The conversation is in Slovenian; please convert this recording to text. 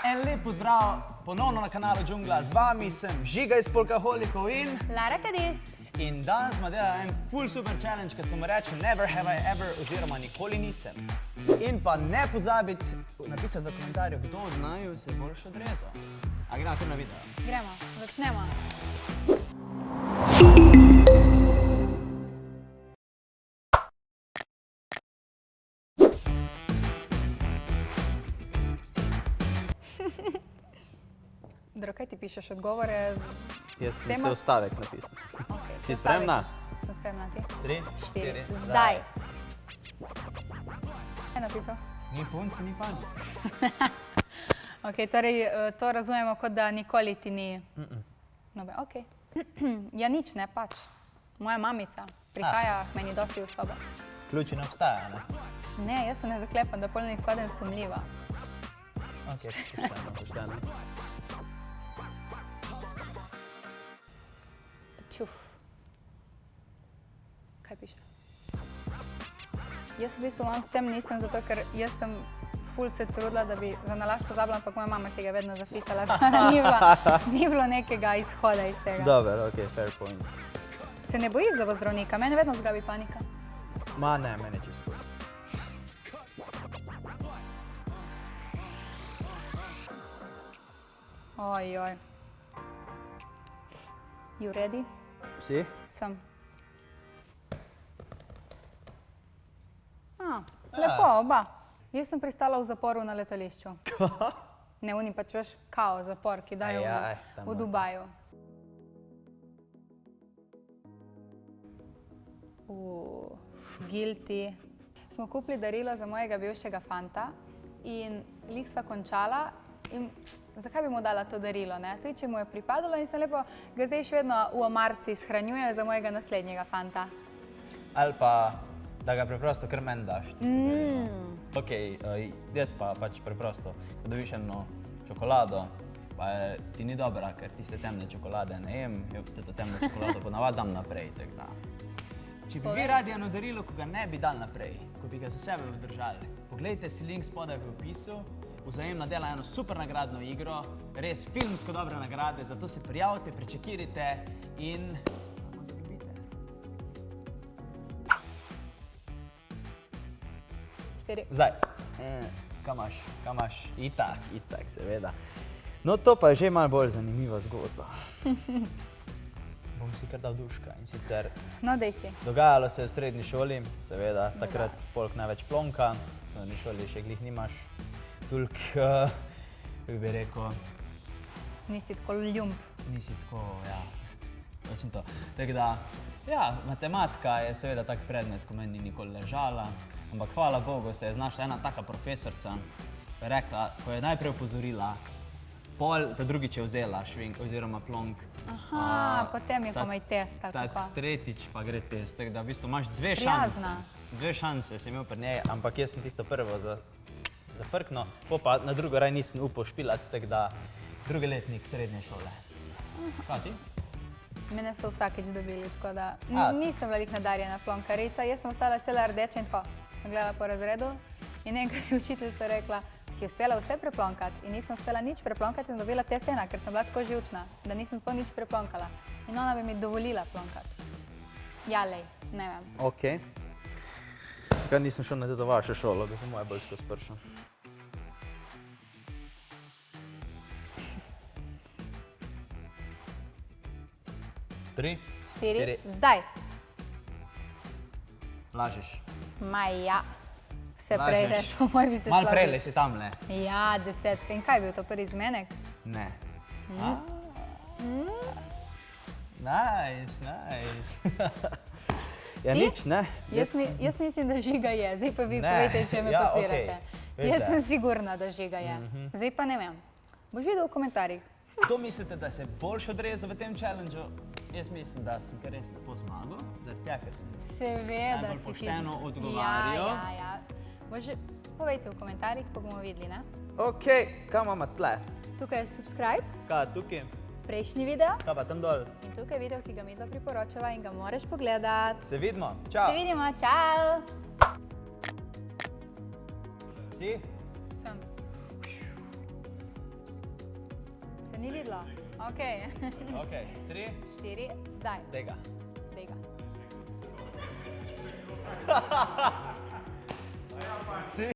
En lep pozdrav ponovno na kanalu Džungla. Z vami sem Žiga iz Polkaholikov in Lara Kadis. In danes smo delali en full super challenge, ki se mu reče Never have I ever oziroma nikoli nisem. In pa ne pozabiti napisati v komentarju, kdo od naju se je boljše odrezal. A gremo kar na video? Gremo, začnemo. Dro, kaj ti pišeš? Odgovore? Jaz sem cel stavek napisal. Okay, Si spremna? Sem spremna, ti? 3, 4, 4, zdaj. Kaj je napisal? Ni punce, ni panče. Ok, torej to razumemo kot da nikoli ti ni... Nobe, ok. Ja nič, ne pač. Moja mamica prihaja k meni dosti v sobo. Ključi ne obstaja, ne? Ne, jaz se ne zaklepam, da pol ne izpadem sumljiva. Ok, pošteno. Čuf. Kaj piše? Jaz v bistvu vam vsem nisem, zato ker jaz sem ful se trudila, da bi za nalašč pozabila, ampak moja mama si ga vedno zapisala, da ni bilo nekega izhoda iz tega. Dober, ok, fair point. Se ne bojiš za zdravnika? Mene vedno zgrabi panika. Ma ne, meni je čisto. Ojoj. You ready? Si? Sem. Lepo, oba. Jaz sem pristala v zaporu na letališču. Ne, oni pač veš, kao zapor, ki dajo v Dubaju. Guilty. Smo kupili darilo za mojega bivšega fanta in lik sva končala in zakaj bi mu dala to darilo, ne? Tudi, če mu je pripadalo in sem lepo ga zdaj še vedno v omarci shranjujem za mojega naslednjega fanta. Ali pa, da ga preprosto kar meni daš. Ok, jaz pa pač preprosto, ko dobiš eno čokolado, pa ti ni dobra, ker tiste temne čokolade ne jem, jaz to temno čokolado ponavadi dam naprej, tako da. Če bi vi radi eno darilo, ko ga ne bi dal naprej, ko bi ga za sebe obdržali, poglejte si link spodaj v opisu, Vzajemna dela eno super nagradno igro, res filmsko dobre nagrade, zato se prijavite, prečekirajte in bomo dobite. 4. Zdaj, kaj imaš? Itak, seveda. No, to pa je že malo bolj zanimiva zgodba. Bom si kar dal duška in sicer... No, dej si. Dogajalo se je v srednji šoli, seveda, takrat folk največ plonka, v srednji šoli še glih nimaš toliko, kako bi rekel... Nisi tako ljumb. Nisi tako, ja, točno to. Tako da, ja, matematika je seveda tak predmet, ko meni ni nikoli ležala, ampak hvala Bogu se je znašla ena taka profesorca, ko je rekla, ko je najprej opozorila, pol, ta drugič je vzela švink oziroma plonk. Aha, potem je komaj test, ali pa. Tretjič pa gre test, tako da v bistvu imaš dve šanse. Dve šanse sem imel pri njej, ampak jaz sem tisto prvo zafrknil, pa na drugo raj nisem upal špilati, tako da drugi letnik srednje šole. Kaj ti? Mene so vsakič dobili, tako da nisem veliko nadarjena plonkarica. Jaz sem ostala cela rdeča in tako sem gledala po razredu in enkrat je učiteljica rekla, si je uspela vse preplonkati in nisem uspela nič preplonkati in dobila test 1, ker sem bila tako živčna, da nisem sploh nič preplonkala. In ona bi mi dovolila plonkati. Ja, lej, ne vem. Ok. Zakaj nisem šel na to vašo šolo, bi po moje bolj skozi pršel. Tri, 4, zdaj. Lažeš. Ja. Vse prej reš, po moj bi se šla. Malo prej si tamle. Ja, 10. In kaj je bil to prvi zmenek? Ne. Nice. Ja, nič, ne? Jaz mislim, da Žiga je. Zdaj pa vi povejte, če me podpirate. Jaz sem sigurna, da Žiga je. Zdaj pa ne vem. Boš videl v komentarjih. Kdo mislite, da se je boljše odrezal v tem challengeu? Jaz mislim, da sem kar res lepo zmagal, zaradi tega, ker sem najbolj pošteno odgovarjal. Ja. Povejte v komentarjih, pa bomo videli, ne? Ok, kaj imamo tle? Tukaj je subscribe. Kaj, tukaj? Prejšnji video. Kaj pa tam dol? In tukaj je video, ki ga midva priporočava in ga moraš pogledati. Se vidimo, čau! Se vidimo, čau! Si? Sem. ni videlo. Ok. Ok, 3, 4, zdaj. tega. Dej ga.